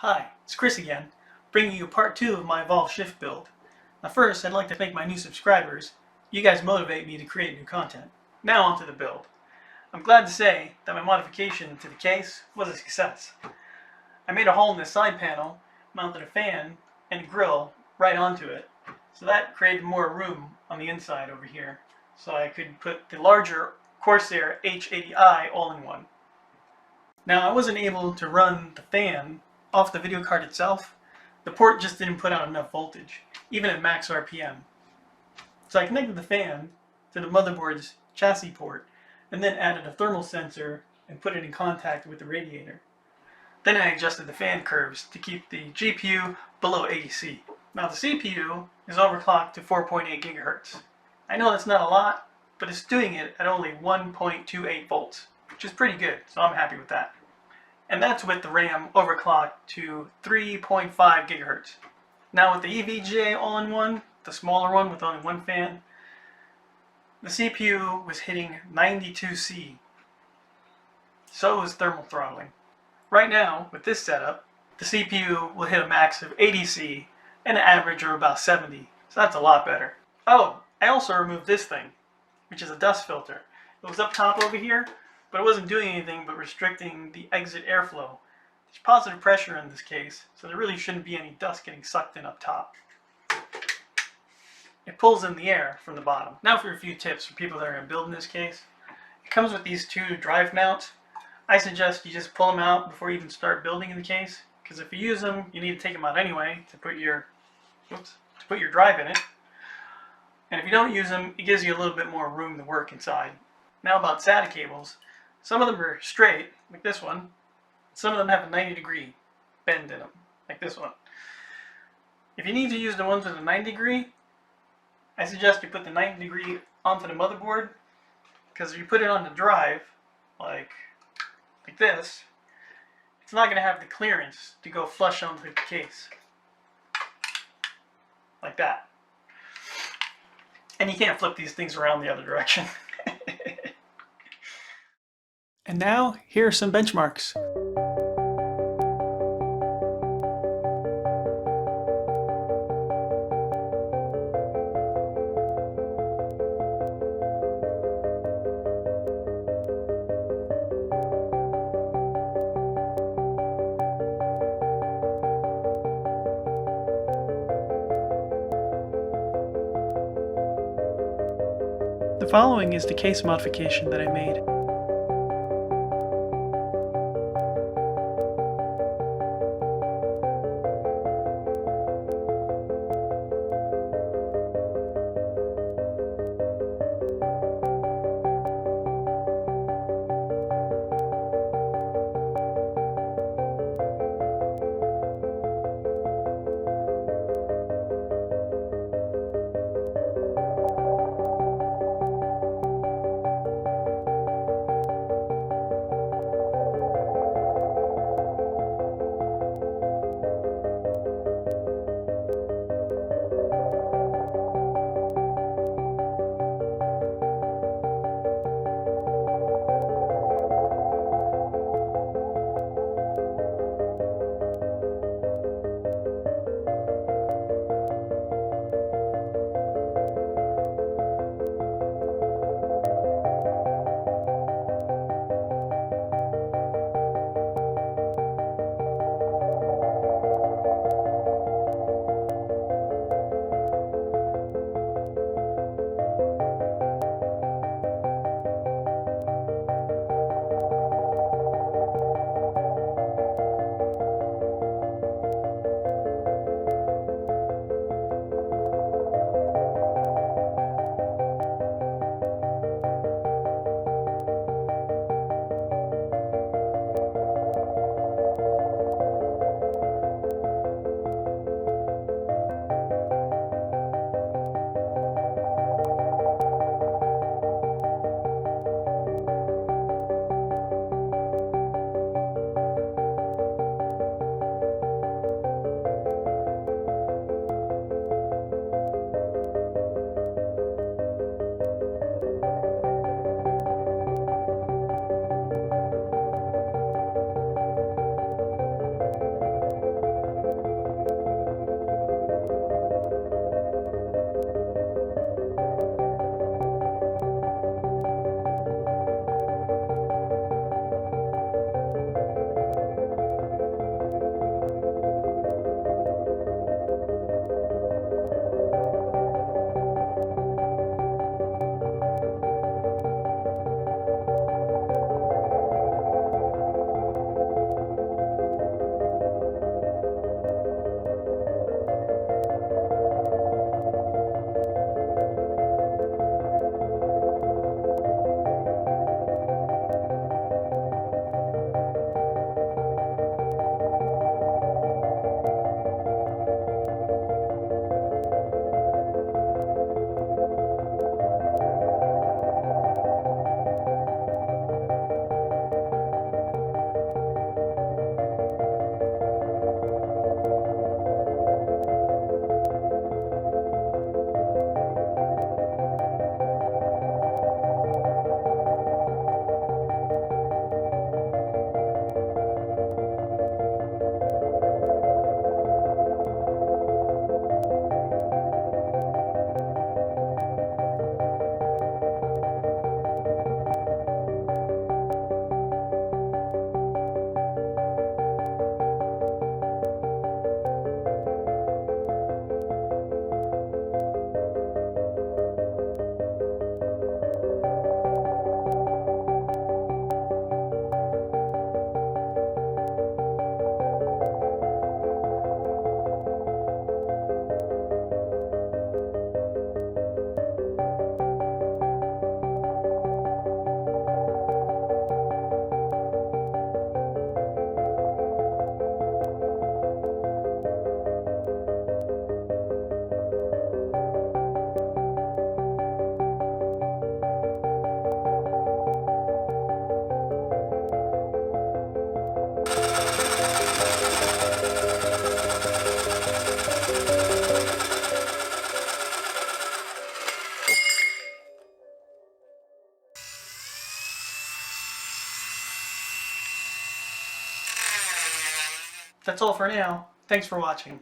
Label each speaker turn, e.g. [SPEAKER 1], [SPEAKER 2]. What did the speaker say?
[SPEAKER 1] Hi, it's Chris again, bringing you part 2 of my Evolv Shift Build. Now first, I'd like to thank my new subscribers. You guys motivate me to create new content. Now onto the build. I'm glad to say that my modification to the case was a success. I made a hole in the side panel, mounted a fan and a grill right onto it, so that created more room on the inside over here, so I could put the larger Corsair H80i all-in-one. Now I wasn't able to run the fan off the video card itself. The port just didn't put out enough voltage, even at max RPM. So I connected the fan to the motherboard's chassis port and then added a thermal sensor and put it in contact with the radiator. Then I adjusted the fan curves to keep the GPU below 80C. Now the CPU is overclocked to 4.8 GHz. I know that's not a lot, but it's doing it at only 1.28 volts, which is pretty good, so I'm happy with that. And that's with the RAM overclocked to 3.5 GHz. Now with the EVGA all-in-one, the smaller one with only one fan, the CPU was hitting 92C. So is thermal throttling. Right now, with this setup, the CPU will hit a max of 80C and an average of about 70, so that's a lot better. Oh, I also removed this thing, which is a dust filter. It was up top over here, but it wasn't doing anything but restricting the exit airflow. There's positive pressure in this case, so there really shouldn't be any dust getting sucked in up top. It pulls in the air from the bottom. Now for a few tips for people that are going to build in this case. It comes with these two drive mounts. I suggest you just pull them out before you even start building in the case, because if you use them, you need to take them out anyway to put your drive in it. And if you don't use them, it gives you a little bit more room to work inside. Now about SATA cables. Some of them are straight, like this one. Some of them have a 90-degree bend in them, like this one. If you need to use the ones with a 90-degree, I suggest you put the 90-degree onto the motherboard, because if you put it on the drive, like this, it's not going to have the clearance to go flush onto the case. Like that. And you can't flip these things around the other direction. And now, here are some benchmarks. The following is the case modification that I made. That's all for now. Thanks for watching.